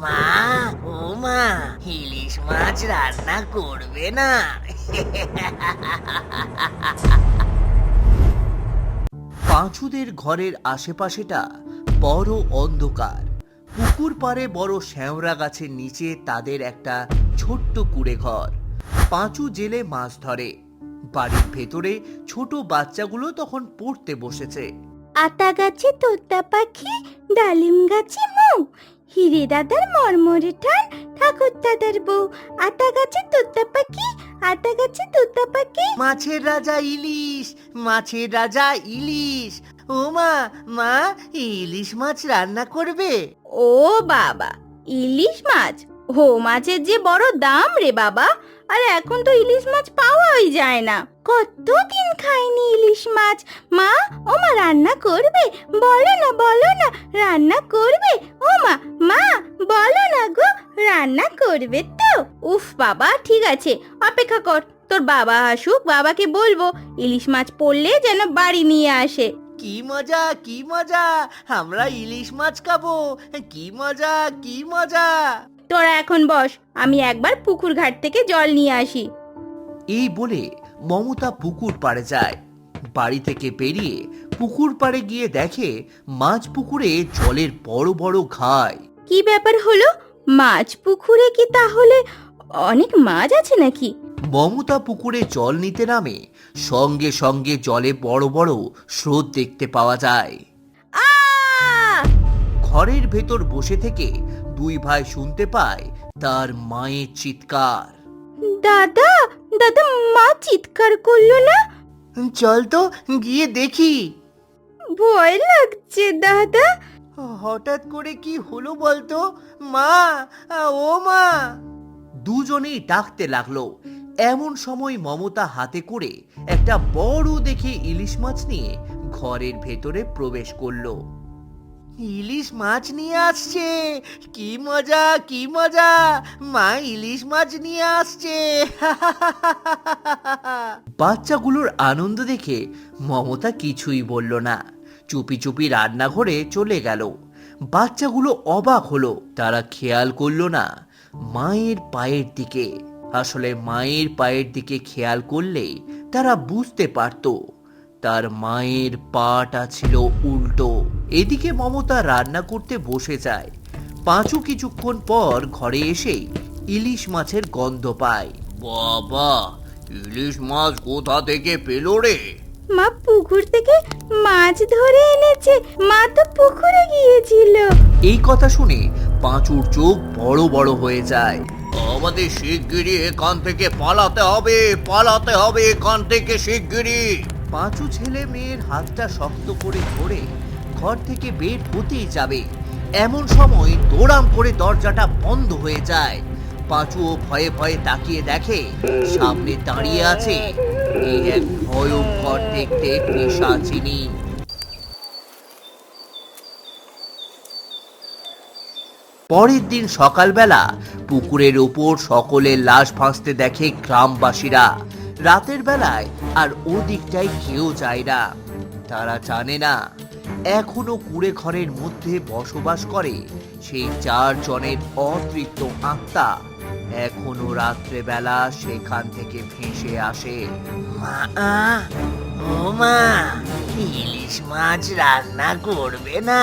মা, ও মা, ইলিশ মাছ রান্না করবে না? পাঁচুদের ঘরের আশেপাশেটা বড় অন্ধকার। পুকুর পাড়ে বড় শ্যাওড়া গাছের নিচে তাদের একটা ছোট্ট কুঁড়ে ঘর। পাঁচু জেলে মাছ ধরে। বাড়ির ভেতরে ছোট বাচ্চাগুলো তখন পড়তে বসেছে। আতা গাছে তোতা পাখি, ডালিম গাছে মৌ, হিরে দাদার মরমরে ঠান, ঠাকুর দাদার বউ। আতা গাছে তোতা পাখি, আতা গাছে তোতা পাখি। মাছের রাজা ইলিশ, মাছের রাজা ইলিশ। ও মা, মা, ইলিশ মাছ রান্না করবে? ও বাবা, ইলিশ মাছ! ও মাছের যে বড় দাম রে বাবা। আর এখন তো ইলিশ মাছ পাওয়াই যায় না। কতদিন খাইনি ইলিশ মাছ। মা, ও মা রান্না করবে? বলো না, বলো না, রান্না করবে? ও মা, মা বলো না গো, রান্না করবে তো? উফ বাবা, ঠিক আছে, অপেক্ষা কর, তোর বাবা আসুক, বাবাকে বলবো ইলিশ মাছ পড়লে যেন বাড়ি নিয়ে আসে। কি মজা, কি মজা, আমরা ইলিশ মাছ খাবো। কি মজা, কি মজা। তোরা এখন বস, আমি একবার পুকুর ঘাট থেকে জল নিয়ে আসি। এই বলে মমতা পুকুর পাড়ে যায়। বাড়ি থেকে বেরিয়ে পুকুর পাড়ে গিয়ে দেখে মাছ পুকুরে জলের বড় বড় ঘাই। কি ব্যাপার হলো? মাছ পুকুরে কি তাহলে অনেক মাছ আছে নাকি? মমতা পুকুরে জল নিতে নামে, সঙ্গে সঙ্গে জলে বড় বড় স্রোত দেখতে পাওয়া যায়। আ! ঘরের ভেতর বসে থেকে দুই ভাই শুনতে পায় তার মায়ের চিৎকার। দাদা, দাদা, মা চিৎকার করলো না? চল তো গিয়ে দেখি। ভয় লাগছে দাদা। হঠাৎ করে কি হলো বলতো? মা, ও মা! দুজনেই ডাকতে লাগলো। এমন সময় মমতা হাতে করে একটা বড় দেখে ইলিশ মাছ নিয়ে ঘরের ভেতরে প্রবেশ করলো। ইলিশ মাছ নিয়ে আসছে! কি মজা, কি মজা! মা ইলিশ মাছ নিয়ে আসছে! বাচ্চাগুলোর আনন্দ দেখে মমতা কিছুই বলল না, চুপি চুপি রান্নাঘরে চলে গেল। বাচ্চাগুলো অবাক হলো, তারা খেয়াল করলো না মায়ের পায়ের দিকে। আসলে মায়ের পায়ের দিকে খেয়াল করলেই তারা বুঝতে পারতো তার মায়ের পাটা ছিল উল্টো। এদিকে মমতা রান্না করতে বসে যায়। পাঁচু কিছুক্ষণ পর ঘরে এসে ইলিশ মাছের গন্ধ পায়। বাবা, ইলিশ মাছ কোথা থেকে পেলো রে? মা পুকুর থেকে মাছ ধরে এনেছে। মা তো পুকুরে গিয়েছিল। এই কথা শুনে পাঁচুর চোখ বড় বড় হয়ে যায়। আমাদের শিগগিরই এখান থেকে পালাতে হবে, পালাতে হবে এখান থেকে শিগগিরই। পাঁচু ছেলে মেয়ের হাতটা শক্ত করে ধরে ঘর থেকে বের হতেই যাবে, এমন সময় দৌড়াম করে দরজাটা বন্ধ হয়ে যায়। পাঁচুও ভয়ে ভয়ে তাকিয়ে দেখে সামনে দাঁড়িয়ে আছে এই এক ভয়ঙ্কর দেখতে পিশাচিনী। পরের দিন সকালবেলা পুকুরের ওপর সকলের লাশ ভাসতে দেখে গ্রামবাসীরা। রাতের বেলায় আর ওদিকটায় কেউ যায় না। তারা জানে না এখনো কুঁড়ে ঘরের মধ্যে বসবাস করে সেই 4 জনের অতৃপ্ত আত্মা। এখনো রাত্রেবেলা সেখান থেকে ভেসে আসে। মা, ও মা, ইলিশ মাছ রান্না করবে না?